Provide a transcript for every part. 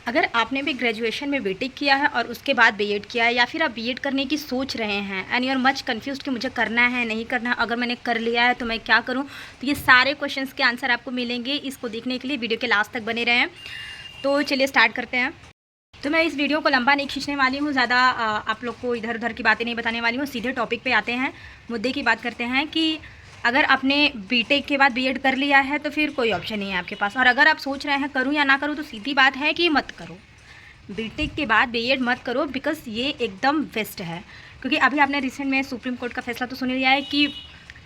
अगर आपने भी ग्रेजुएशन में बीटेक किया है और उसके बाद बीएड किया है, या फिर आप बीएड करने की सोच रहे हैं and you are much confuse कि मुझे करना है नहीं करना है, अगर मैंने कर लिया है तो मैं क्या करूं, तो ये सारे क्वेश्चंस के आंसर आपको मिलेंगे। इसको देखने के लिए वीडियो के लास्ट तक बने रहें। तो चलिए स्टार्ट करते हैं। तो मैं इस वीडियो को लंबा नहीं खींचने वाली हूँ, ज़्यादा आप लोग को इधर उधर की बातें नहीं बताने वाली हूँ। सीधे टॉपिक पे आते हैं, मुद्दे की बात करते हैं कि अगर आपने बीटेक के बाद बीएड कर लिया है तो फिर कोई ऑप्शन नहीं है आपके पास, और अगर आप सोच रहे हैं करूँ या ना करूँ, तो सीधी बात है कि मत करो। बीटेक के बाद बीएड मत करो, बिकॉज ये एकदम वेस्ट है। क्योंकि अभी आपने रिसेंट में सुप्रीम कोर्ट का फैसला तो सुन लिया है कि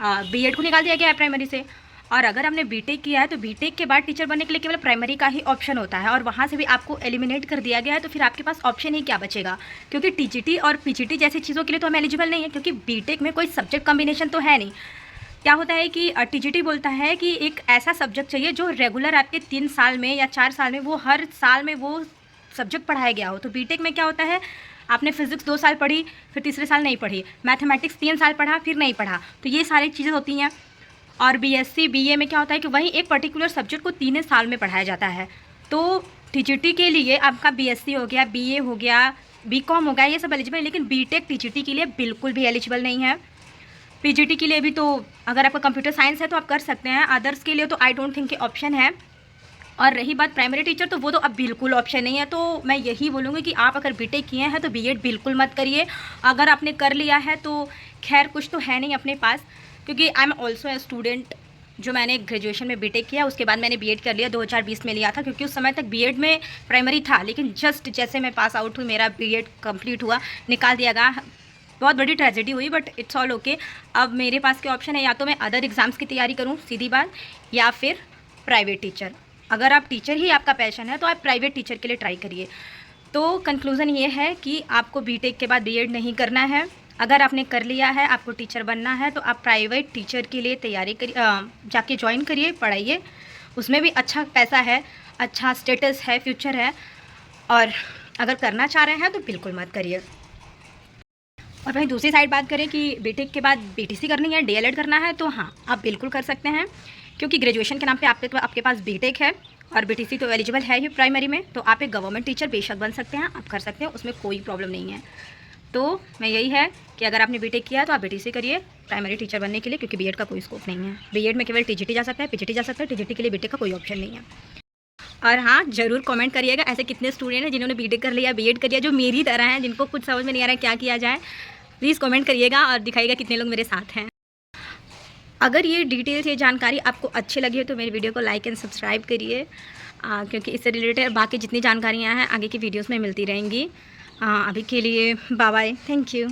बीएड को निकाल दिया गया है प्राइमरी से, और अगर आपने बीटेक किया है तो बीटेक के बाद टीचर बनने के लिए केवल प्राइमरी का ही ऑप्शन होता है, और वहाँ से भी आपको एलिमिनेट कर दिया गया है। तो फिर आपके पास ऑप्शन ही क्या बचेगा, क्योंकि टीजीटी और पीजीटी जैसी चीज़ों के लिए तो हम एलिजिबल नहीं है, क्योंकि बीटेक में कोई सब्जेक्ट कॉम्बिनेशन तो है नहीं। क्या होता है कि टीजीटी बोलता है कि एक ऐसा सब्जेक्ट चाहिए जो रेगुलर आपके 3 साल में या 4 साल में, वो हर साल में वो सब्जेक्ट पढ़ाया गया हो। तो बीटेक में क्या होता है, आपने फिजिक्स 2 साल पढ़ी, फिर तीसरे साल नहीं पढ़ी, मैथमेटिक्स 3 साल पढ़ा, फिर नहीं पढ़ा, तो ये सारी चीज़ें होती हैं। और बीएससी बीए में क्या होता है कि वहीं एक पर्टिकुलर सब्जेक्ट को 3 साल में पढ़ाया जाता है। तो टीजीटी के लिए आपका बीएससी हो गया, बीए हो गया, बीकॉम हो गया, ये सब एलिजिबल है, लेकिन बीटेक टीजीटी के लिए बिल्कुल भी एलिजिबल नहीं है। पीजीटी के लिए भी तो अगर आपका कंप्यूटर साइंस है तो आप कर सकते हैं, अदर्स के लिए तो आई डोंट थिंक कि ऑप्शन है। और रही बात प्राइमरी टीचर, तो वो तो अब बिल्कुल ऑप्शन नहीं है। तो मैं यही बोलूँगी कि आप अगर बीटेक किए हैं तो बीएड बिल्कुल मत करिए। अगर आपने कर लिया है तो खैर कुछ तो है नहीं अपने पास, क्योंकि I am also a student. जो मैंने ग्रेजुएशन में बीटेक किया, उसके बाद मैंने बीएड कर लिया, 2020 में लिया था, क्योंकि उस समय तक बीएड में प्राइमरी था, लेकिन जस्ट जैसे मैं पास आउट हुई, मेरा बीएड कंप्लीट हुआ, निकाल दिया गया। बहुत बड़ी ट्रेजेडी हुई, बट इट्स ऑल ओके। अब मेरे पास के ऑप्शन है, या तो मैं अदर एग्ज़ाम्स की तैयारी करूँ सीधी बात, या फिर प्राइवेट टीचर। अगर आप टीचर ही आपका पैशन है तो आप प्राइवेट टीचर के लिए ट्राई करिए। तो कंक्लूज़न ये है कि आपको बीटेक के बाद बीएड नहीं करना है। अगर आपने कर लिया है, आपको टीचर बनना है, तो आप प्राइवेट टीचर के लिए तैयारी करिए, जाके ज्वाइन करिए, पढ़ाइए। उसमें भी अच्छा पैसा है, अच्छा स्टेटस है, फ्यूचर है। और अगर करना चाह रहे हैं तो बिल्कुल मत करिए। और वहीं दूसरी साइड बात करें कि बीटेक के बाद बीटीसी करनी है, डीएलएड करना है, तो हाँ आप बिल्कुल कर सकते हैं, क्योंकि ग्रेजुएशन के नाम पे आपके पास बीटेक है और बीटीसी तो एलिजिबल है ही प्राइमरी में। तो आप एक गवर्नमेंट टीचर बेशक बन सकते हैं, आप कर सकते हैं, उसमें कोई प्रॉब्लम नहीं है। तो मैं यही है कि अगर आपने बीटेक किया है तो आप बीटीसी करिए प्राइमरी टीचर बनने के लिए, क्योंकि बीएड का कोई स्कोप नहीं है। बीएड में केवल टीजीटी जा सकता है, पीजीटी जा सकता है, टीजीटी के लिए बीटेक का कोई ऑप्शन नहीं है। और हाँ, ज़रूर कमेंट करिएगा ऐसे कितने स्टूडेंट हैं जिन्होंने बीटेक कर लिया, बीएड कर लिया, जो मेरी तरह हैं, जिनको कुछ समझ में नहीं आ रहा है क्या किया जाए। प्लीज़ कमेंट करिएगा और दिखाइएगा कितने लोग मेरे साथ हैं। अगर ये डिटेल्स, ये जानकारी आपको अच्छी लगी है तो मेरी वीडियो को लाइक एंड सब्सक्राइब करिए, क्योंकि इससे रिलेटेड बाकी जितनी जानकारियाँ हैं आगे की वीडियोस में मिलती रहेंगी। अभी के लिए बाय बाय, थैंक यू।